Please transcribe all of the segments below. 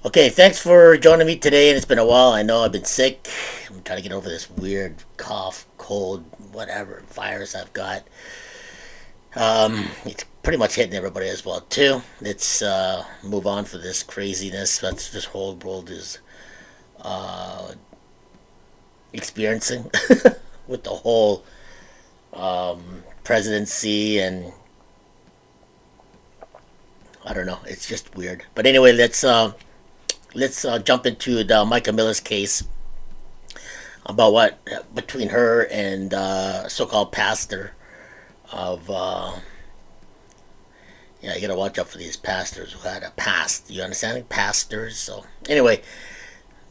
Okay, thanks for joining me today. And it's been a while. I know I've been sick. I'm trying to get over this weird cough, cold, whatever virus I've got. It's pretty much hitting everybody as well too. Let's move on for this craziness that this whole world is uh, experiencing with the whole presidency and I don't know. It's just weird. But anyway, let's jump into the Micah Miller's case about what between her and so-called pastor of yeah, you gotta watch out for these pastors who had a past. You understand? Pastors. So anyway,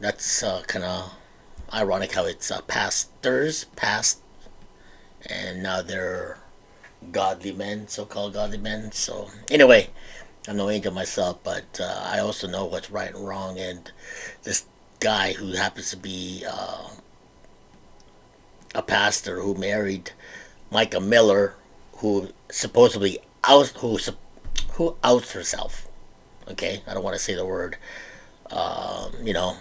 that's kind of ironic how it's pastors past, and now they're godly men, so-called godly men. So anyway, I'm no angel myself, but I also know what's right and wrong. And this guy who happens to be a pastor who married Micah Miller, who supposedly who outs herself. Okay, I don't want to say the word. You know,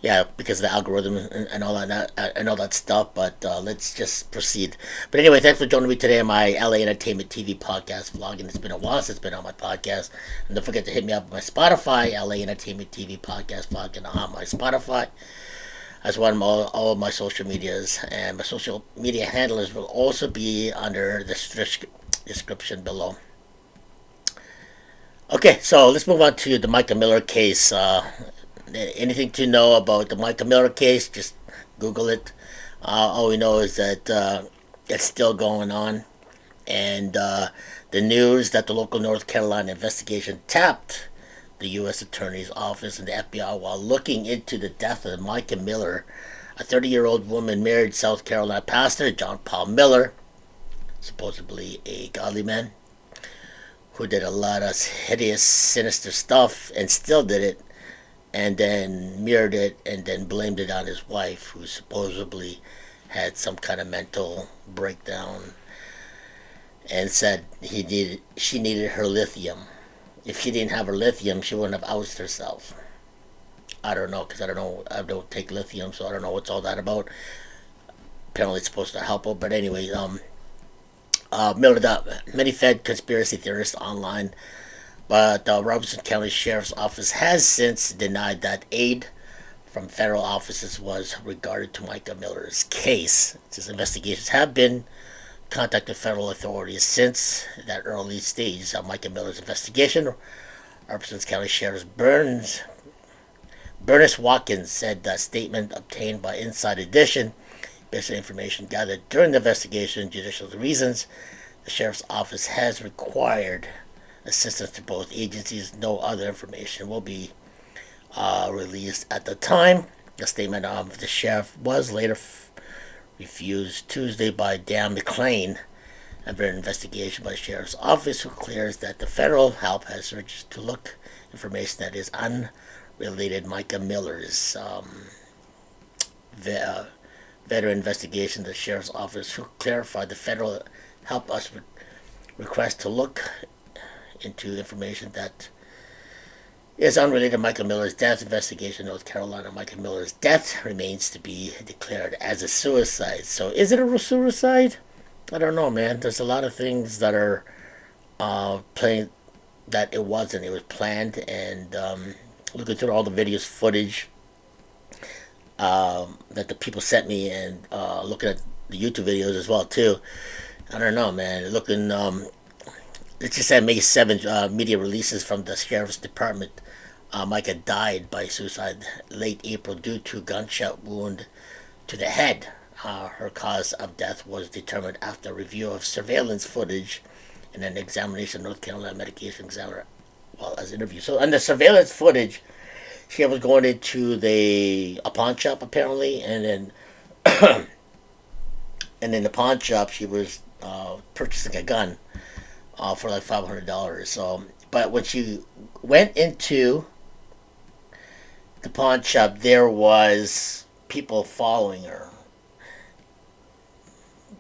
yeah, because of the algorithm and all that and all that stuff. But let's just proceed. But anyway, thanks for joining me today on my LA Entertainment TV podcast vlog. And it's been a while since it's been on my podcast. And don't forget to hit me up on my Spotify, LA Entertainment TV podcast vlog, and on my Spotify, as well as all of my social medias. And my social media handlers will also be under the description below. Okay, so let's move on to the Micah Miller case. Anything to know about the Micah Miller case, just Google it. All we know is that it's still going on. And the news that the local North Carolina investigation tapped the U.S. Attorney's Office and the FBI while looking into the death of Micah Miller, a 30-year-old woman married South Carolina pastor John Paul Miller, supposedly a godly man, who did a lot of hideous, sinister stuff and still did it, and then mirrored it and then blamed it on his wife, who supposedly had some kind of mental breakdown and said she needed her lithium. If she didn't have her lithium, she wouldn't have ousted herself. I don't know, because I don't take lithium, so I don't know what's all that about. Apparently it's supposed to help her, but anyway, Miller, many Fed conspiracy theorists online, but the Robeson County Sheriff's Office has since denied that aid from federal offices was regarded to Micah Miller's case. His investigations have been contacted federal authorities since that early stage of Micah Miller's investigation. Robeson County Sheriff Bernice Watkins said that statement obtained by Inside Edition, based on information gathered during the investigation and judicial reasons, the Sheriff's Office has required assistance to both agencies. No other information will be released at the time. The statement of the sheriff was later refused Tuesday by Dan McLean after an investigation by the Sheriff's Office, who clears that the federal help has urged to look information that is unrelated Micah Miller's veteran investigation. The Sheriff's Office, who clarified the federal help us request to look into information that is unrelated to Michael Miller's death. Investigation in North Carolina. Michael Miller's death remains to be declared as a suicide. So is it a suicide? I don't know, man. There's a lot of things that are playing that it wasn't. It was planned, and looking through all the videos, footage that the people sent me, and looking at the YouTube videos as well too. I don't know, man. Looking, let's just say May 7th, media releases from the Sheriff's Department. Micah died by suicide late April due to gunshot wound to the head. Her cause of death was determined after a review of surveillance footage and an examination of North Carolina medication examiner, well, as interview. So, on the surveillance footage, she was going into a pawn shop apparently, and then and in the pawn shop she was purchasing a gun for like $500. So, but when she went into the pawn shop, there was people following her.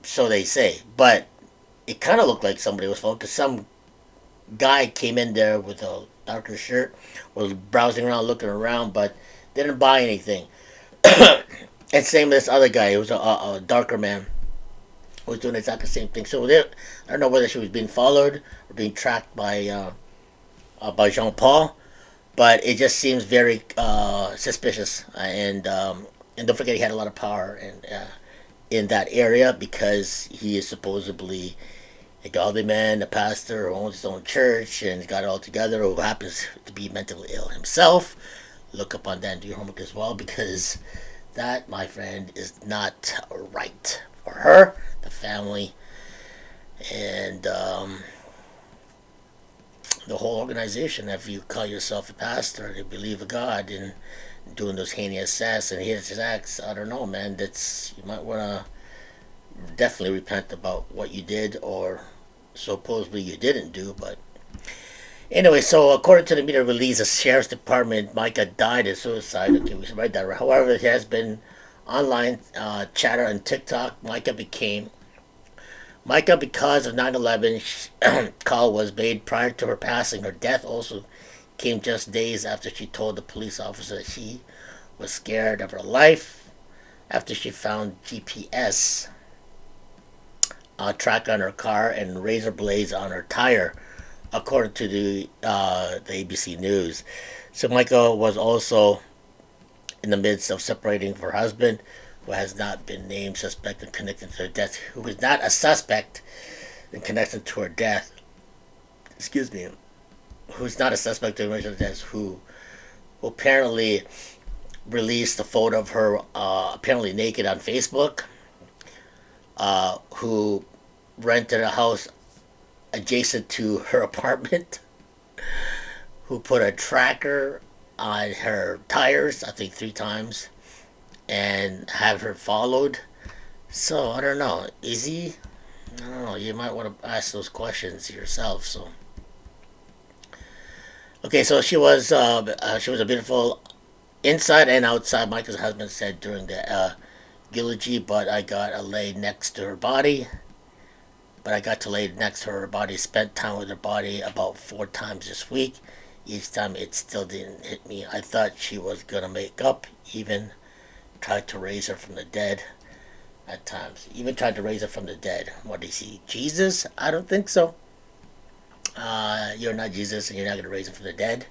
So they say, but it kind of looked like somebody was following because some guy came in there with a darker shirt, was browsing around, looking around, but didn't buy anything. And same with this other guy, who was a darker man, was doing exactly the same thing. So I don't know whether she was being followed or being tracked by Jean Paul, but it just seems very suspicious. And don't forget, he had a lot of power in that area because he is supposedly a godly man, a pastor who owns his own church and has got it all together, who happens to be mentally ill himself. Look up on that and do your homework as well, because that, my friend, is not right for her, the family, and the whole organization. If you call yourself a pastor and you believe in God and doing those heinous acts and heinous acts, I don't know, man. That's, you might want to definitely repent about what you did or supposedly you didn't do. But anyway, so according to the media release, the sheriff's department, Mica died of suicide. Okay, we should write that right. However, it has been online chatter on TikTok. Mica, because of 9/11, call was made prior to her passing. Her death also came just days after she told the police officer that she was scared of her life after she found GPS track on her car and razor blades on her tire, according to the ABC News. So Michael was also in the midst of separating from her husband, who has not been named suspect in connecting to her death, who is not a suspect in connection to her death. Excuse me. Who's not a suspect in her death? Who apparently released a photo of her apparently naked on Facebook. Who rented a house adjacent to her apartment, who put a tracker on her tires, I think 3 times, and have her followed. So I don't know. Is he? I don't know. You might want to ask those questions yourself. So okay, so she was a beautiful inside and outside. Michael's husband said during the eulogy, but I got to lay next to her body. But I got to lay next to her body, spent time with her body about 4 times this week. Each time it still didn't hit me. I thought she was gonna make up, even tried to raise her from the dead at times. Even tried to raise her from the dead. What do you see? Jesus? I don't think so. You're not Jesus and you're not gonna raise her from the dead.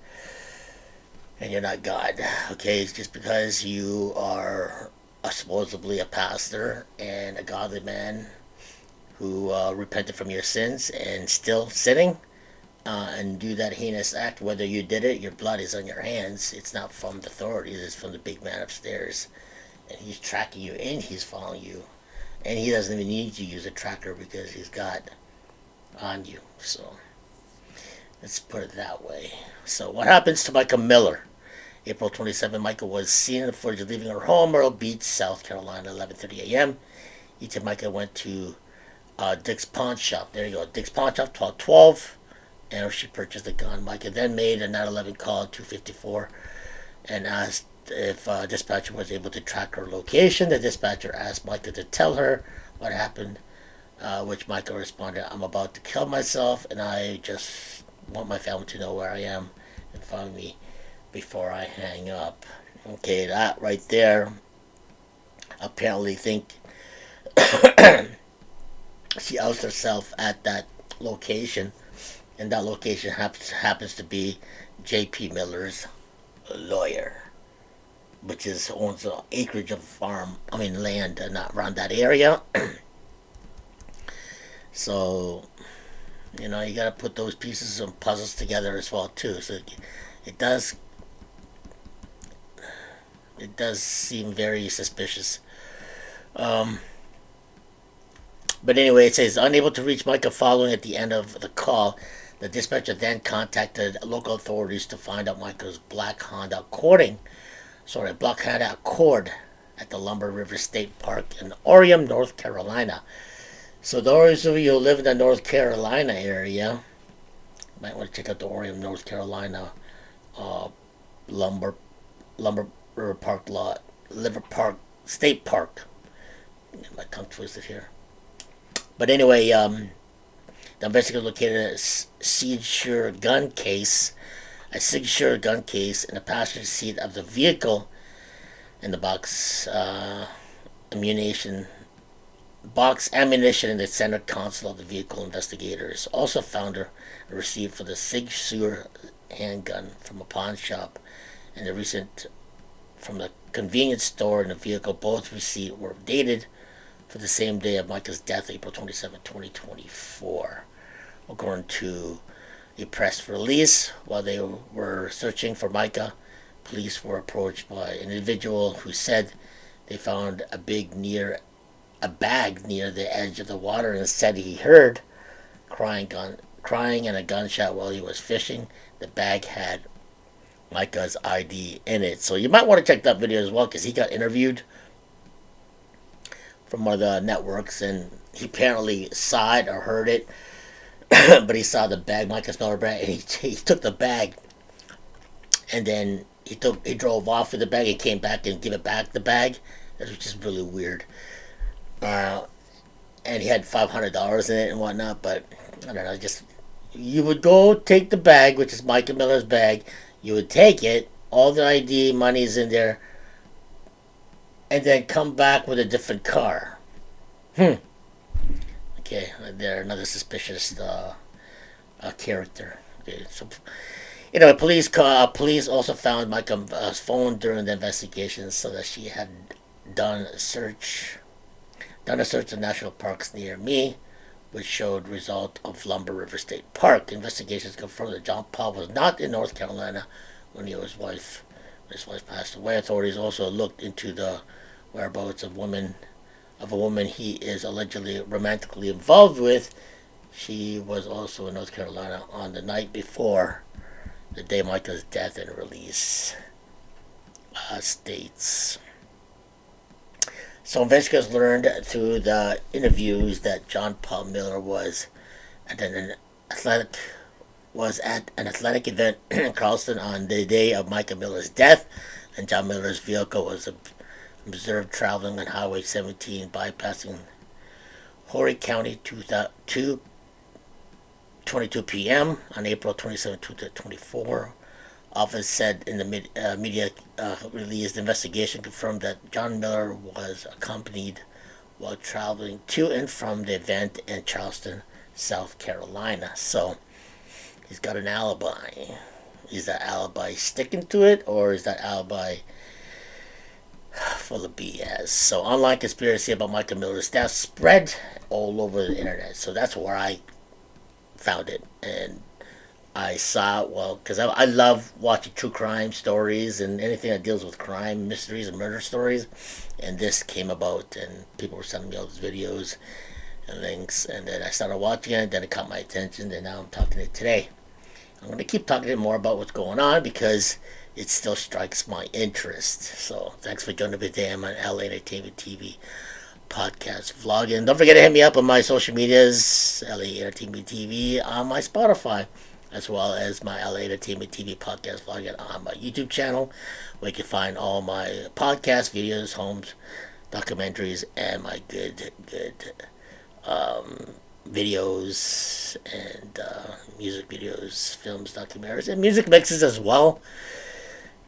And you're not God. Okay, it's just because you are supposedly a pastor and a godly man who repented from your sins and still sinning and do that heinous act. Whether you did it, your blood is on your hands. It's not from the authorities, it's from the big man upstairs. And he's tracking you and he's following you. And he doesn't even need to use a tracker because he's got on you. So let's put it that way. So what happens to Mica Miller? April 27, Mica was seen in the footage leaving her home, Myrtle Beach, South Carolina, 11:30 a.m. Each of Mica went to Dick's Pawn Shop. There you go, Dick's Pawn Shop, 1212. And she purchased a gun. Mica then made a 911 call at 254 and asked if dispatcher was able to track her location. The dispatcher asked Mica to tell her what happened, which Mica responded, "I'm about to kill myself and I just want my family to know where I am and find me before I hang up." Okay, that right there, apparently think she outs herself at that location, and that location happens to be J.P. Miller's lawyer, which owns an acreage of land, not around that area. So, you got to put those pieces and puzzles together as well too. So it does seem very suspicious. But anyway, it says unable to reach Mica following at the end of the call. The dispatcher then contacted local authorities to find out Mica's black Honda Accord at the Lumber River State Park in Orem, North Carolina. So those of you who live in the North Carolina area might want to check out the Orem, North Carolina Lumber River Park lot, River Park State Park. Get my tongue twisted here. But anyway, The investigators located a signature gun case, in the passenger seat of the vehicle, and the ammunition in the center console of the vehicle. Investigators also found a receipt for the signature handgun from a pawn shop and the receipt from the convenience store in the vehicle. Both receipts were dated for the same day of Mica's death, April 27, 2024. According to a press release, while they were searching for Mica, police were approached by an individual who said they found a bag near the edge of the water and said he heard crying and a gunshot while he was fishing. The bag had Mica's ID in it. So you might want to check that video as well, because he got interviewed from one of the networks, and he apparently saw it or heard it, but he saw the bag, Mica's Miller bag, and he took the bag, and then he drove off with the bag and came back and give it back the bag. That was just really weird. And he had $500 in it and whatnot, but I don't know, just, you would go take the bag, which is Mica Miller's bag, you would take it, all the ID money's in there, and then come back with a different car. Okay, they're another suspicious character. Okay, so police also found Mica's phone during the investigation, so that she had done a search of national parks near me, which showed result of Lumber River State Park. Investigations confirmed that John Paul was not in North Carolina when his wife passed away. Authorities also looked into the whereabouts of a woman he is allegedly romantically involved with. She was also in North Carolina on the night before the day Mica's death and release states. So investigators learned through the interviews that John Paul Miller was at an athletic event in Charleston on the day of Mica Miller's death, and John Miller's vehicle was observed traveling on Highway 17, bypassing Horry County 2:22 p.m. on April 27, 2024. Office said in the media release, the investigation confirmed that John Miller was accompanied while traveling to and from the event in Charleston, South Carolina. So he's got an alibi. Is that alibi sticking to it, or is that alibi full of BS? So online conspiracy about Mica Miller's death spread all over the internet. So that's where I found it, and I saw, because I love watching true crime stories and anything that deals with crime, mysteries, and murder stories. And this came about, and people were sending me all these videos and links. And then I started watching it, then it caught my attention, and now I'm talking to it today. I'm going to keep talking to it more about what's going on, because it still strikes my interest. So thanks for joining me today. I'm on LAEntTV podcast vlog. And don't forget to hit me up on my social medias, LAEntTV, on my Spotify, as well as my LAEntTV podcast vlog on my YouTube channel, where you can find all my podcast videos, homes, documentaries, and my good videos and music videos, films, documentaries, and music mixes as well.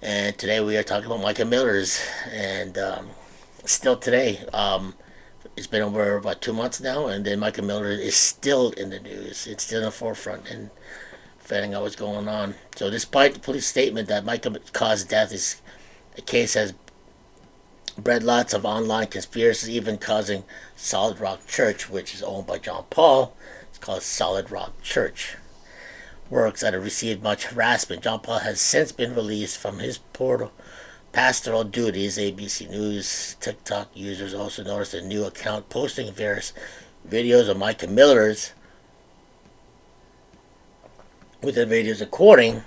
And today we are talking about Mica Miller's, and still today, it's been over about 2 months now, and then Mica Miller is still in the news. It's still in the forefront and finding out what's going on. So despite the police statement that Mica caused death, the case has bred lots of online conspiracies, even causing Solid Rock Church, which is owned by John Paul. It's called Solid Rock Church. Works that have received much harassment. John Paul has since been released from his pastoral duties. ABC News TikTok users also noticed a new account posting various videos of Mica Miller's, with the videos according,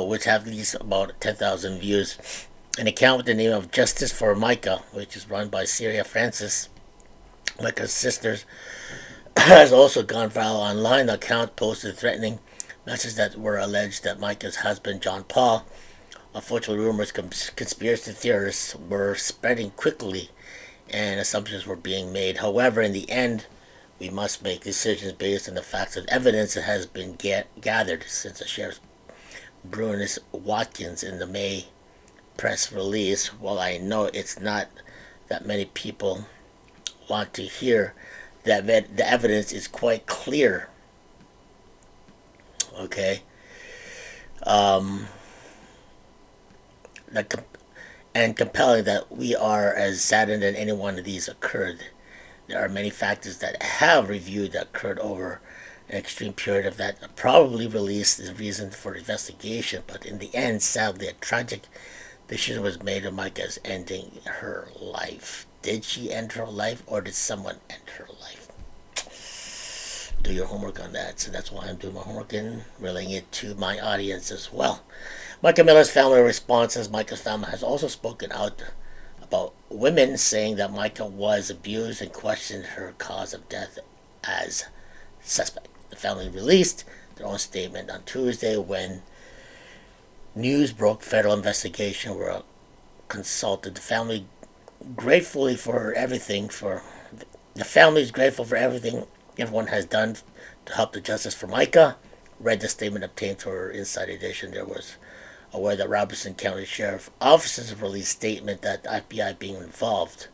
which have at least about 10,000 views. An account with the name of Justice for Mica, which is run by Syria Francis, Mica's sisters, has also gone viral online. The account posted threatening messages that were alleged that Mica's husband, John Paul. Unfortunately, rumors, conspiracy theorists were spreading quickly, and assumptions were being made. However, in the end, We must make decisions based on the facts and evidence that has been gathered since the sheriff Brunis Watkins in the May press release. While I know it's not that many people want to hear that the evidence is quite clear. Okay. Um, and compelling that we are as saddened that any one of these occurred. There are many factors that have reviewed that occurred over an extreme period of that probably released the reason for investigation, but in the end, sadly, a tragic decision was made of Mica's ending her life. Did she end her life, or did someone end her life? Do your homework on that. So that's why I'm doing my homework and relaying it to my audience as well. Mica Miller's family responses. Mica's family has also spoken out about women, saying that Mica was abused and questioned her cause of death as suspect. The family released their own statement on Tuesday when news broke federal investigation were consulted. The family gratefully for everything for the family is grateful for everything everyone has done to help the justice for Mica. Read the statement obtained for her Inside Edition. There was aware that Robertson County Sheriff officers released statement that the FBI being involved.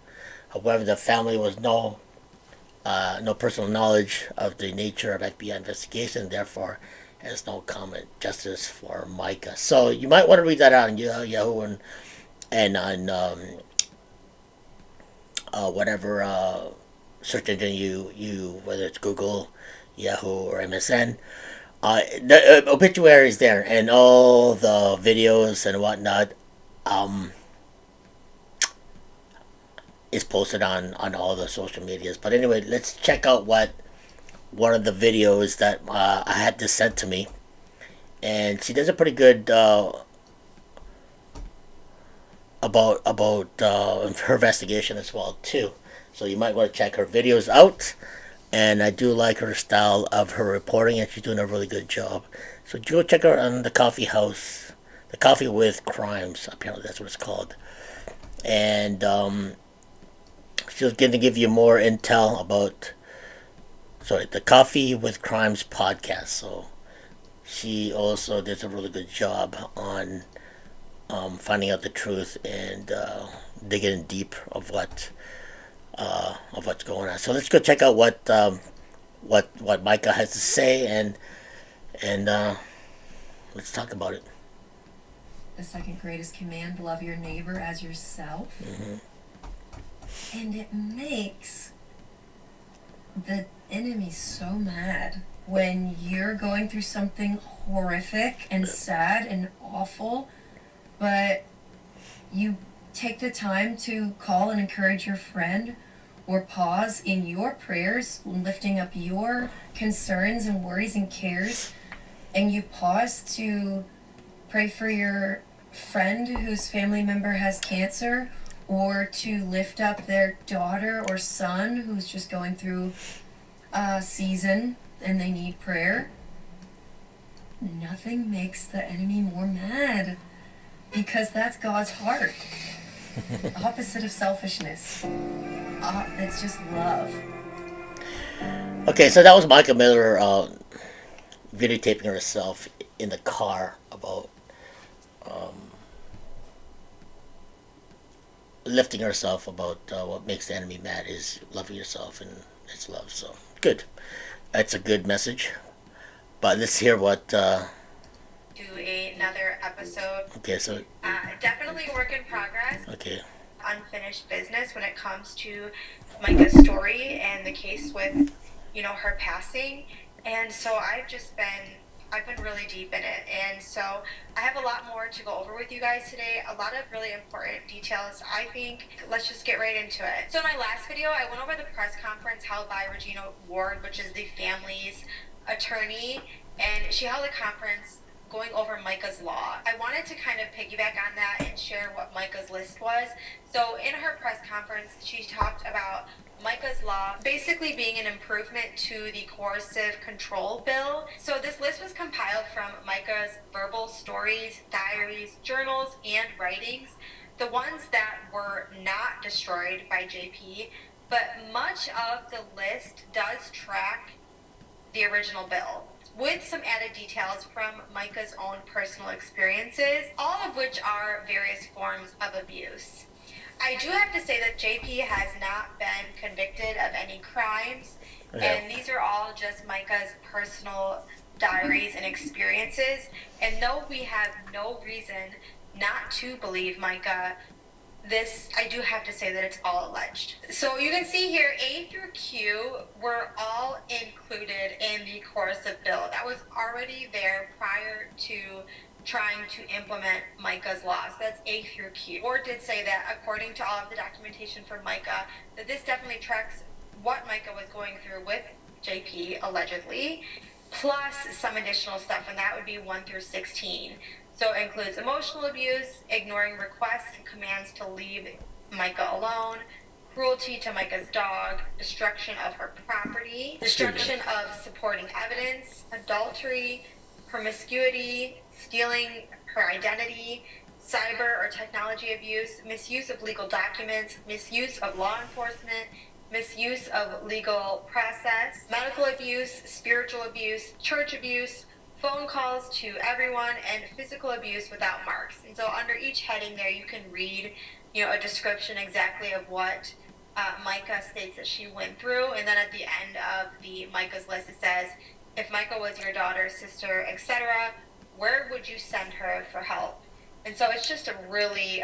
However, the family was no personal knowledge of the nature of FBI investigation, therefore has no comment. Justice for Mica. So you might want to read that out on Yahoo and on whatever search engine you whether it's Google, Yahoo, or MSN. The obituary is there, and all the videos and whatnot is posted on all the social medias. But anyway, let's check out what one of the videos that I had this sent to me, and she does a pretty good about her investigation as well too. So you might want to check her videos out. And I do like her style of her reporting, and she's doing a really good job. So go check her on the Coffee House, the Coffee with Crimes. Apparently that's what it's called. And she's going to give you more intel about, the Coffee with Crimes podcast. So she also does a really good job on finding out the truth and digging deep of what's going on. So let's go check out what Mica has to say, and let's talk about it. The second greatest command: love your neighbor as yourself. Mm-hmm. And it makes the enemy so mad when you're going through something horrific and sad and awful, but you take the time to call and encourage your friend, or pause in your prayers, lifting up your concerns and worries and cares, and you pause to pray for your friend whose family member has cancer, or to lift up their daughter or son who's just going through a season and they need prayer. Nothing makes the enemy more mad, because that's God's heart. Opposite of selfishness. It's just love. Okay, so that was Mica Miller videotaping herself in the car about lifting herself about what makes the enemy mad is loving yourself, and it's love. So good. That's a good message. But let's hear what. Do another episode. Okay, so. Definitely a work in progress. Okay. Unfinished business when it comes to Mica's story and the case with, her passing. And so I've been really deep in it. And so I have a lot more to go over with you guys today. A lot of really important details, I think. Let's just get right into it. So in my last video, I went over the press conference held by Regina Ward, which is the family's attorney. And she held a conference going over Mica's law. I wanted to kind of piggyback on that and share what Mica's list was. So in her press conference, she talked about Mica's law basically being an improvement to the coercive control bill. So this list was compiled from Mica's verbal stories, diaries, journals, and writings. The ones that were not destroyed by JP but much of the list does track the original bill, with some added details from Mica's own personal experiences, all of which are various forms of abuse. I do have to say that JP has not been convicted of any crimes, and these are all just Mica's personal diaries and experiences. And though we have no reason not to believe Mica, I do have to say that it's all alleged. So you can see here, A through Q were all included in the coercive bill. That was already there prior to trying to implement Mica's laws. That's A through Q. Or did say that, according to all of the documentation from Mica, that this definitely tracks what Mica was going through with JP, allegedly, plus some additional stuff, and that would be 1 through 16. So it includes emotional abuse, ignoring requests and commands to leave Mica alone, cruelty to Mica's dog, destruction of her property, destruction of supporting evidence, adultery, promiscuity, stealing her identity, cyber or technology abuse, misuse of legal documents, misuse of law enforcement, misuse of legal process, medical abuse, spiritual abuse, church abuse, phone calls to everyone, and physical abuse without marks. And so under each heading there, you can read, a description exactly of what Mica states that she went through. And then at the end of Mica's list, it says, if Mica was your daughter, sister, etc., where would you send her for help? And so it's just a really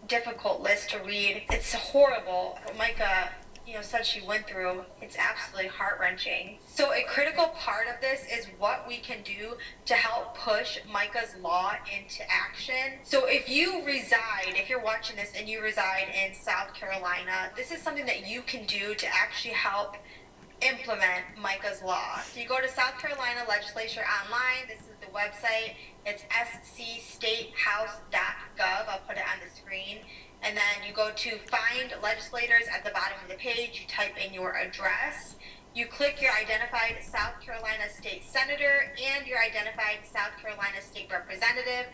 difficult list to read. It's horrible. Mica, said she went through. It's absolutely heart-wrenching. So a critical part of this is what we can do to help push Mica's law into action. So if you're watching this and you reside in South Carolina, this is something that you can do to actually help implement Mica's law. So you go to South Carolina Legislature online. This is the website. It's scstatehouse.gov. I'll put it on the screen. And then you go to find legislators at the bottom of the page. You type in your address. You click your identified South Carolina state senator and your identified South Carolina state representative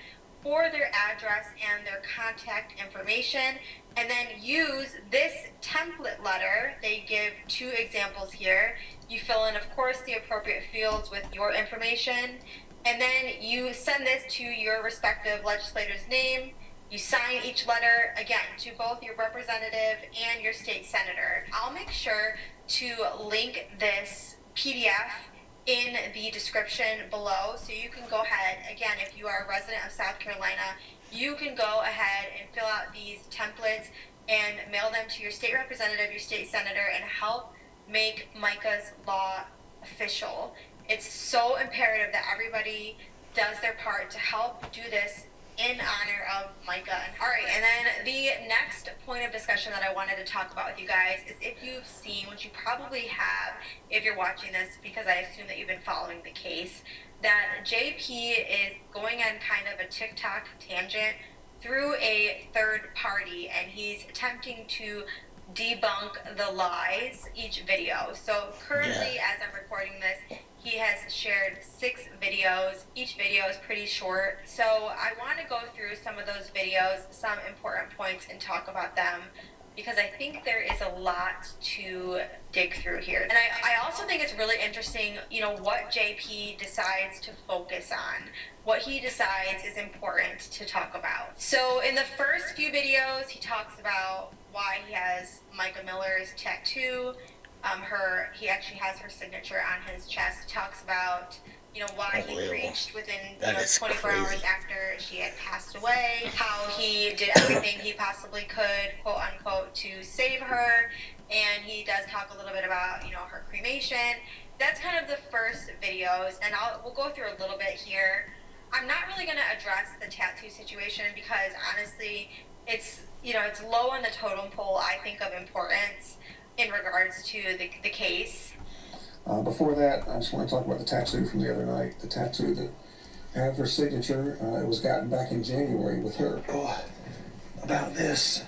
for their address and their contact information, and then use this template letter. They give 2 examples here. You fill in, of course, the appropriate fields with your information, and then you send this to your respective legislator's name. You sign each letter, again, to both your representative and your state senator. I'll make sure to link this PDF in the description below, so you can go ahead, again, if you are a resident of South Carolina, you can go ahead and fill out these templates and mail them to your state representative, your state senator, and help make Mica's law official. It's so imperative that everybody does their part to help do this in honor of Mica. All right, and then the next point of discussion that I wanted to talk about with you guys is if you've seen, which you probably have if you're watching this, because I assume that you've been following the case, that JP is going on kind of a TikTok tangent through a third party, and he's attempting to debunk the lies each video. So currently, as I'm recording this, he has shared 6 videos. Each video is pretty short. So I want to go through some of those videos, some important points, and talk about them, because I think there is a lot to dig through here. And I also think it's really interesting, what JP decides to focus on. What he decides is important to talk about. So in the first few videos, he talks about why he has Mica Miller's tattoo. He actually has her signature on his chest. He talks about, why he preached within 24 hours after she had passed away, how he did everything he possibly could, quote unquote, to save her. And he does talk a little bit about, her cremation. That's kind of the first videos, and we'll go through a little bit here. I'm not really going to address the tattoo situation because honestly, it's low on the totem pole, I think, of importance in regards to the case. Before that, I just want to talk about the tattoo from the other night. The tattoo that had her signature, it was gotten back in January with her. Oh, about this.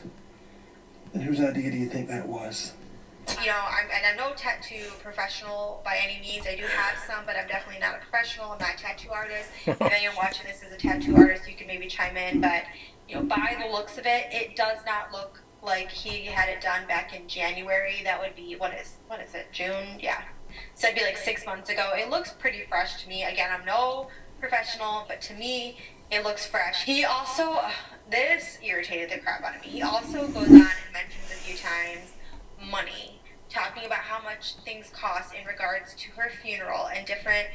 And whose idea do you think that was? I'm no tattoo professional by any means. I do have some, but I'm definitely not a professional. I'm not a tattoo artist. If anyone watching this is a tattoo artist, you can maybe chime in. But, by the looks of it, it does not look like he had it done back in January. That would be, what is it, June? Yeah. So it'd be like 6 months ago. It looks pretty fresh to me. Again, I'm no professional, but to me, it looks fresh. He also, this irritated the crap out of me. He also goes on and mentions a few times money, talking about how much things cost in regards to her funeral and different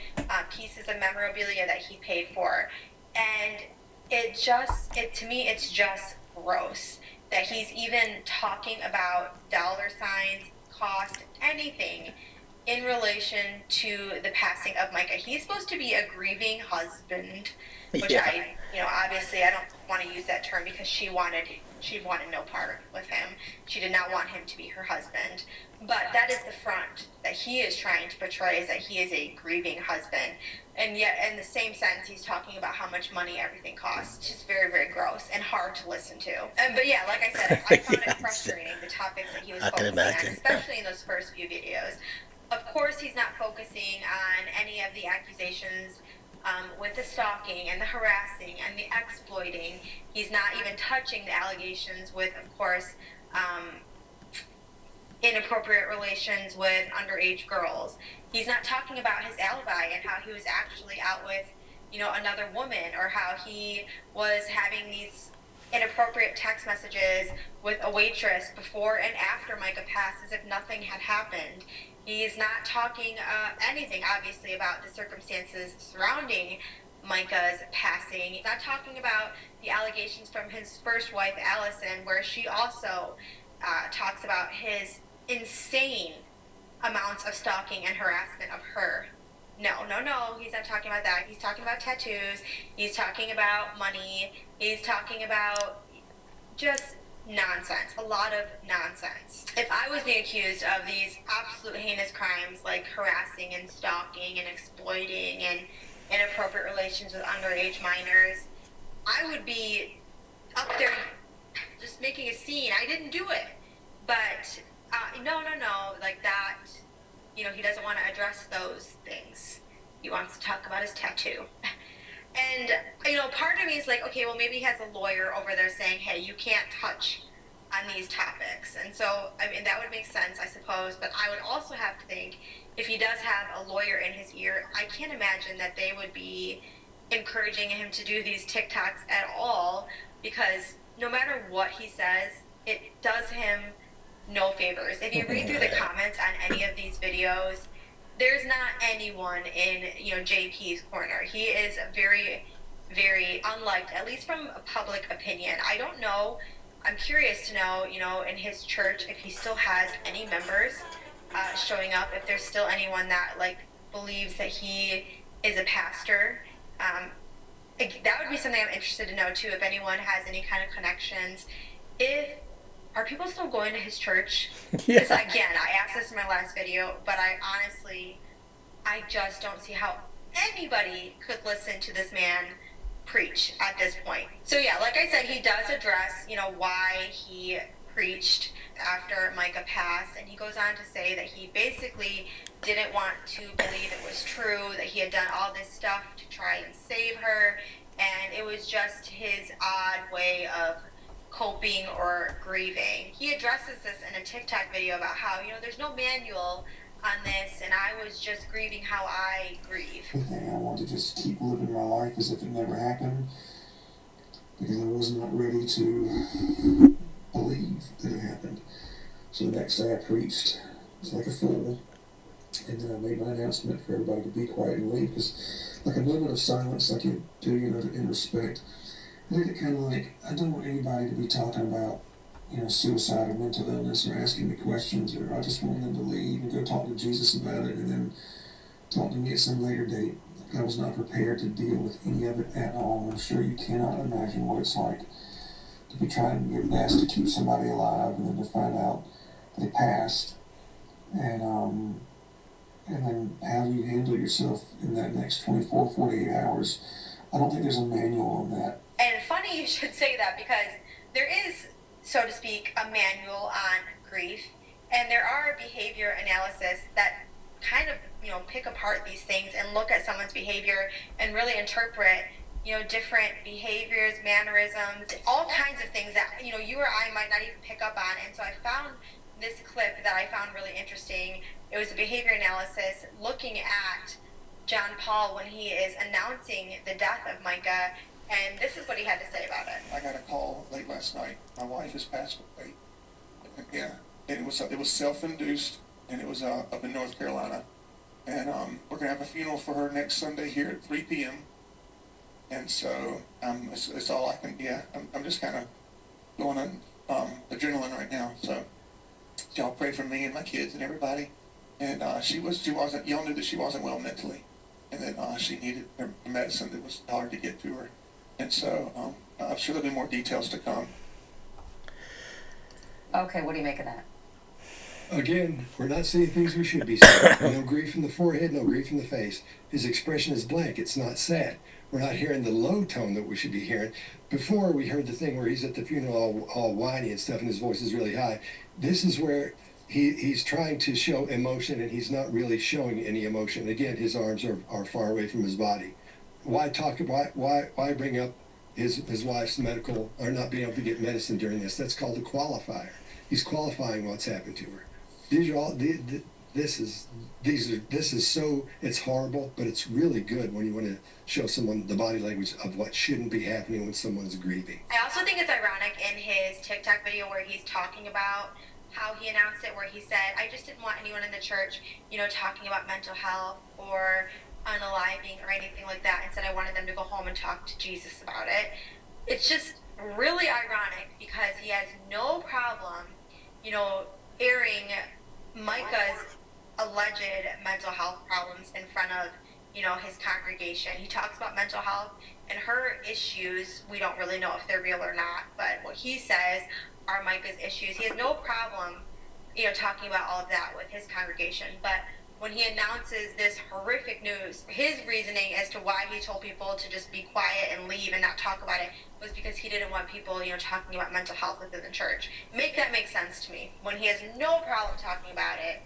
pieces of memorabilia that he paid for. And to me, it's just gross that he's even talking about dollar signs, cost, anything in relation to the passing of Mica. He's supposed to be a grieving husband, which Yeah. obviously I don't want to use that term because she wanted no part with him. She did not want him to be her husband. But that is the front that he is trying to portray, is that he is a grieving husband. And yet, in the same sense, he's talking about how much money everything costs. It's just very, very gross and hard to listen to. But yeah, like I said, I found it frustrating, the topics that he was I can focusing on, imagine. especially in those first few videos. Of course, he's not focusing on any of the accusations with the stalking and the harassing and the exploiting. He's not even touching the allegations with, of course, inappropriate relations with underage girls. He's not talking about his alibi and how he was actually out with, another woman, or how he was having these inappropriate text messages with a waitress before and after Mica passed, as if nothing had happened. He's not talking anything, obviously, about the circumstances surrounding Mica's passing. He's not talking about the allegations from his first wife, Allison, where she also talks about his insane amounts of stalking and harassment of her. No, he's not talking about that. He's talking about tattoos. He's talking about money. He's talking about just nonsense. A lot of nonsense. If I was being accused of these absolute heinous crimes like harassing and stalking and exploiting and inappropriate relations with underage minors, I would be up there just making a scene. I didn't do it. But no, like that, he doesn't want to address those things. He wants to talk about his tattoo. And, part of me is like, okay, well, maybe he has a lawyer over there saying, hey, you can't touch on these topics. And so, that would make sense, I suppose. But I would also have to think, if he does have a lawyer in his ear, I can't imagine that they would be encouraging him to do these TikToks at all, because no matter what he says, it does him no favors. If you read through the comments on any of these videos, there's not anyone in, JP's corner. He is very, very unliked, at least from public opinion. I don't know. I'm curious to know, in his church, if he still has any members showing up, if there's still anyone that, believes that he is a pastor. That would be something I'm interested to know, too, if anyone has any kind of connections. Are people still going to his church? Yeah. Because, again, I asked this in my last video, but I just don't see how anybody could listen to this man preach at this point. So, yeah, like I said, he does address, why he preached after Mica passed, and he goes on to say that he basically didn't want to believe it was true, that he had done all this stuff to try and save her, and it was just his odd way of coping or grieving. He addresses this in a TikTok video about how, there's no manual on this, and I was just grieving how I grieve. I wanted to just keep living my life as if it never happened, because I was not ready to believe that it happened. So the next day I preached, it was like a fool, and then I made my announcement for everybody to be quiet and leave, because like a moment of silence, like you do, in respect. I made it kind of like, I don't want anybody to be talking about, suicide or mental illness or asking me questions, or I just want them to leave and go talk to Jesus about it and then talk to me at some later date. I was not prepared to deal with any of it at all. I'm sure you cannot imagine what it's like to be trying your best to keep somebody alive and then to find out they passed. And then how do you handle yourself in that next 24, 48 hours? I don't think there's a manual on that. And funny you should say that, because there is, so to speak, a manual on grief, and there are behavior analysis that kind of, pick apart these things and look at someone's behavior and really interpret different behaviors, mannerisms, all kinds of things that, you or I might not even pick up on. And so I found this clip that I found really interesting. It was a behavior analysis looking at John Paul when he is announcing the death of Mica. And this is what he had to say about it. I got a call late last night. My wife has passed away. Yeah, and it was self-induced, and it was up in North Carolina. And we're gonna have a funeral for her next Sunday here at 3 p.m. And so it's all I can. Yeah, I'm just kind of going on adrenaline right now. So y'all pray for me and my kids and everybody. And she wasn't. Y'all knew that she wasn't well mentally, and that she needed her medicine that was hard to get to her. And so I'm sure there'll be more details to come. Okay, what do you make of that? Again, we're not seeing things we should be seeing. No grief in the forehead, no grief in the face. His expression is blank. It's not sad. We're not hearing the low tone that we should be hearing. Before, we heard the thing where he's at the funeral all whiny and stuff, and his voice is really high. This is where he's trying to show emotion, and he's not really showing any emotion. Again, his arms are far away from his body. Why bring up his wife's medical, or not being able to get medicine during this? That's called a qualifier. He's qualifying what's happened to her. These are all. This is so. It's horrible, but it's really good when you want to show someone the body language of what shouldn't be happening when someone's grieving. I also think it's ironic in his TikTok video where he's talking about how he announced it, where he said, "I just didn't want anyone in the church, talking about mental health or unaliving or anything like that. Instead, I wanted them to go home and talk to Jesus about it." It's just really ironic because he has no problem, airing Mica's alleged mental health problems in front of, his congregation. He talks about mental health and her issues. We don't really know if they're real or not, but what he says are Mica's issues. He has no problem, talking about all of that with his congregation. But when he announces this horrific news, his reasoning as to why he told people to just be quiet and leave and not talk about it was because he didn't want people, talking about mental health within the church. Make that make sense to me. When he has no problem talking about it,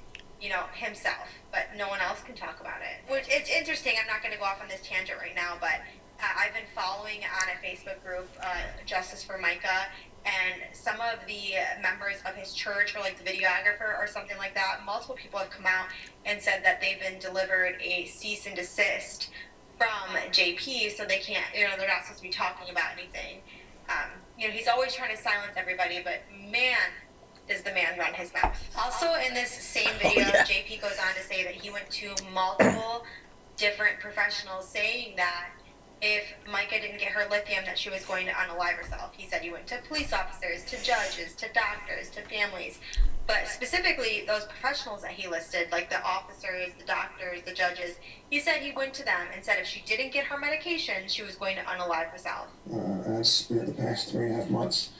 himself, but no one else can talk about it. Which, it's interesting. I'm not going to go off on this tangent right now, but I've been following on a Facebook group, Justice for Mica, and some of the members of his church, or like the videographer or something like that, multiple people have come out and said that they've been delivered a cease and desist from JP, so they can't, they're not supposed to be talking about anything. He's always trying to silence everybody, but man, does the man run his mouth. Also, in this same video, JP goes on to say that he went to multiple different professionals saying that if Mica didn't get her lithium, that she was going to unalive herself. He said he went to police officers, to judges, to doctors, to families. But specifically, those professionals that he listed, like the officers, the doctors, the judges, he said he went to them and said if she didn't get her medication, she was going to unalive herself. I spent the past 3.5 months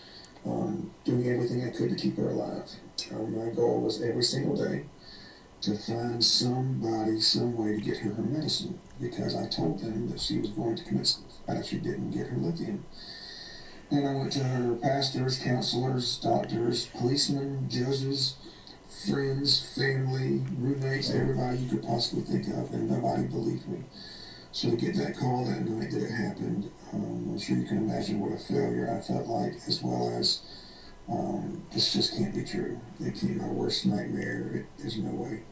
doing everything I could to keep her alive. My goal was every single day to find somebody, some way to get her medicine, because I told them that she was going to commit suicide if she didn't get her lithium. And I went to her pastors, counselors, doctors, policemen, judges, friends, family, roommates, everybody you could possibly think of, and nobody believed me. So to get that call that night that it happened, I'm sure you can imagine what a failure I felt like, as well as this just can't be true. It became my worst nightmare. There's no way.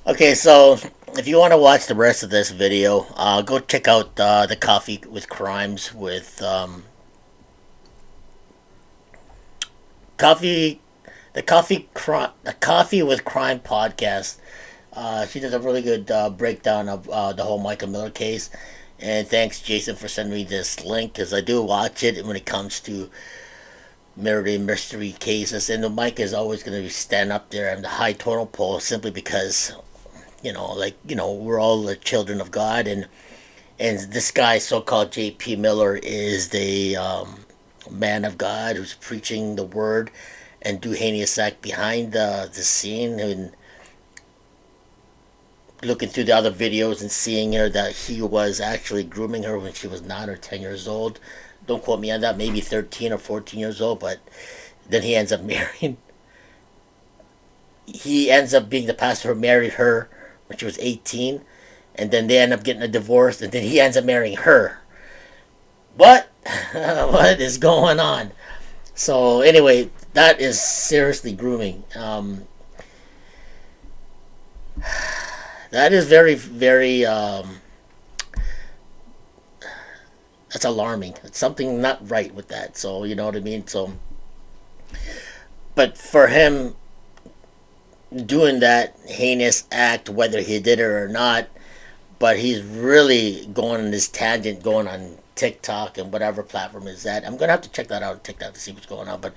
Okay, so if you want to watch the rest of this video, go check out the Coffee with Crimes with the Coffee with Crime podcast. She does a really good breakdown of the whole Michael Miller case, and thanks Jason for sending me this link, because I do watch it when it comes to murder mystery cases, and Mike is always going to stand up there on the high totem pole simply because we're all the children of God, and this guy, so-called J.P. Miller, is the man of God who's preaching the word, and Duhanius act behind the scene, and looking through the other videos and seeing her that he was actually grooming her when she was 9 or 10 years old. Don't quote me on that, maybe 13 or 14 years old, but then he ends up marrying. He ends up being the pastor who married her when she was 18, and then they end up getting a divorce, and then he ends up marrying her. What? What is going on? So anyway, that is seriously grooming. That is very, very. That's alarming. It's something not right with that. So you know what I mean. So, but for him doing that heinous act, whether he did it or not, but he's really going on this tangent, going on TikTok and whatever platform is that. I'm gonna have to check that out on TikTok to see what's going on. But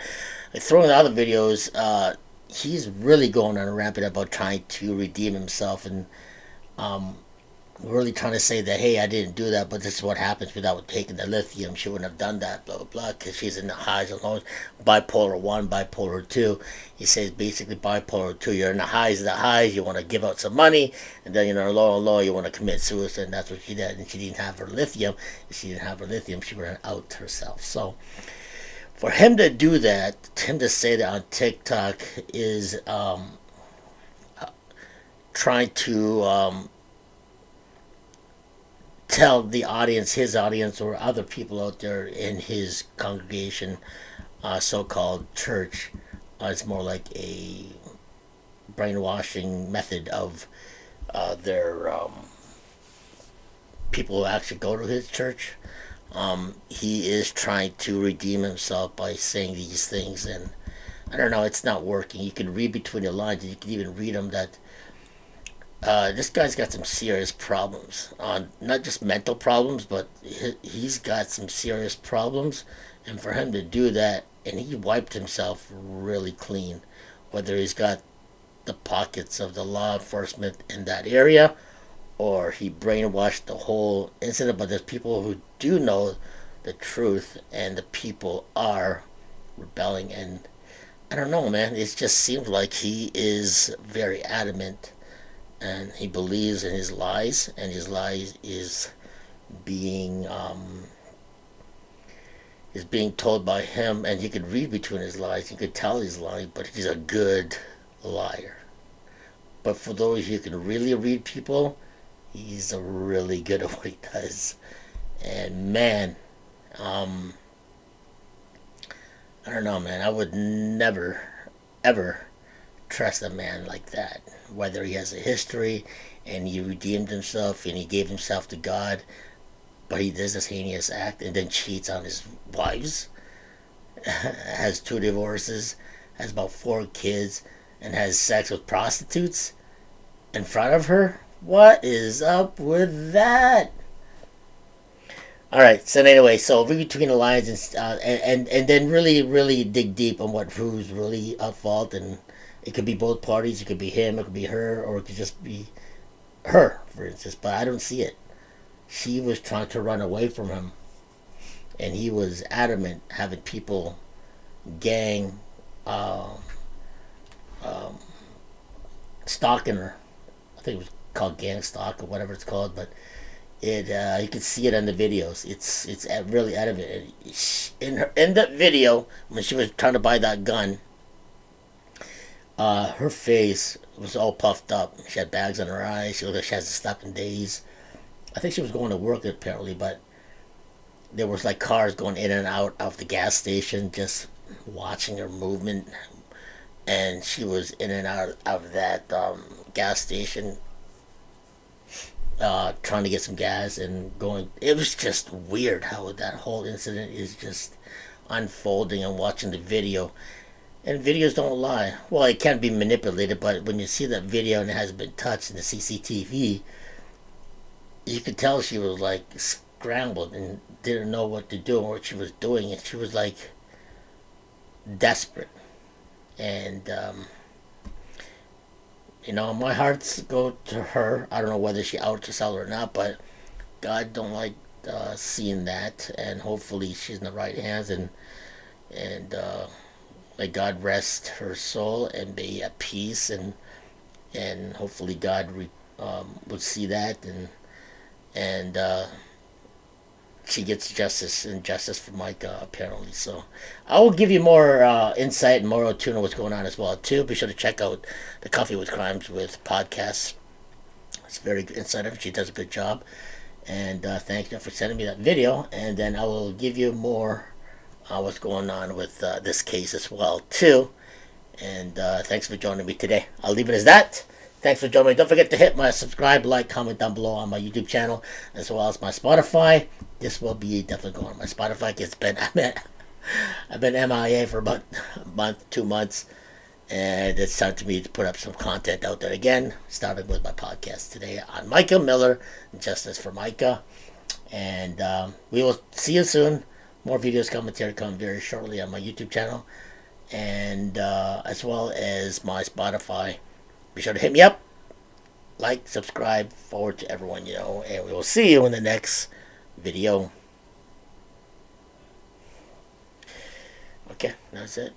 throwing the other videos, he's really going on a rampant about trying to redeem himself and um, really trying to say that, hey, I didn't do that, but this is what happens without taking the lithium. She wouldn't have done that, blah blah blah, because she's in the highs and lows, bipolar 1, bipolar 2. He says basically bipolar 2, you're in the highs of the highs, you want to give out some money, and then you're in the low and low, you want to commit suicide, and that's what she did. And she didn't have her lithium. If she didn't have her lithium, she would have out herself. So for him to do that, him to say that on TikTok is trying to tell the audience, his audience, or other people out there in his congregation, so-called church, it's more like a brainwashing method of their people who actually go to his church. He is trying to redeem himself by saying these things, and I don't know, it's not working. You can read between the lines, and you can even read them that this guy's got some serious problems. Not just mental problems, but he's got some serious problems. And for him to do that, and he wiped himself really clean, whether he's got the pockets of the law enforcement in that area, or he brainwashed the whole incident. But there's people who do know the truth, and the people are rebelling. And I don't know, man. It just seems like he is very adamant, and he believes in his lies, and his lies is being told by him, and you could read between his lies. You could tell he's lying, but he's a good liar. But for those who can really read people, he's really good at what he does. And man, I don't know, man. I would never, ever trust a man like that. Whether he has a history and he redeemed himself and he gave himself to God, but he does this heinous act and then cheats on his wives, has 2 divorces, has about 4 kids, and has sex with prostitutes in front of her. What is up with that? All right. So anyway, so read between the lines and then really dig deep on who's really at fault. And it could be both parties. It could be him. It could be her, or it could just be her, for instance. But I don't see it. She was trying to run away from him, and he was adamant, having people gang stalking her. I think it was called gang stalk or whatever it's called, but it you can see it on the videos. It's really adamant. In that video, when she was trying to buy that gun, her face was all puffed up. She had bags on her eyes. She looked like she hasn't slept in days. I think she was going to work apparently, but there was like cars going in and out of the gas station, just watching her movement. And she was in and out of that gas station, trying to get some gas and going. It was just weird how that whole incident is just unfolding and watching the video. And videos don't lie. Well, it can be manipulated, but when you see that video and it hasn't been touched in the CCTV, you could tell she was like scrambled and didn't know what to do or what she was doing, and she was like desperate. And my hearts go to her. I don't know whether she out herself or not, but God don't like seeing that, and hopefully she's in the right hands, and may God rest her soul and be at peace, and hopefully God would see that, and she gets justice and justice for Mica apparently. So I will give you more insight and more tune on what's going on as well too. Be sure to check out the Coffee with Crimes with podcasts It's very good insight of it. She does a good job. And thank you for sending me that video. And then I will give you more what's going on with this case as well, too. And thanks for joining me today. I'll leave it as that. Thanks for joining me. Don't forget to hit my subscribe, like, comment down below on my YouTube channel, as well as my Spotify. This will be definitely going on my Spotify. I've been MIA for about a month, 2 months, and it's time to me to put up some content out there again, starting with my podcast today on Mica Miller, Justice for Mica. And we will see you soon. More videos commentary come very shortly on my YouTube channel, and as well as my Spotify. Be sure to hit me up, like, subscribe, forward to everyone you know, and we will see you in the next video. Okay, that's it.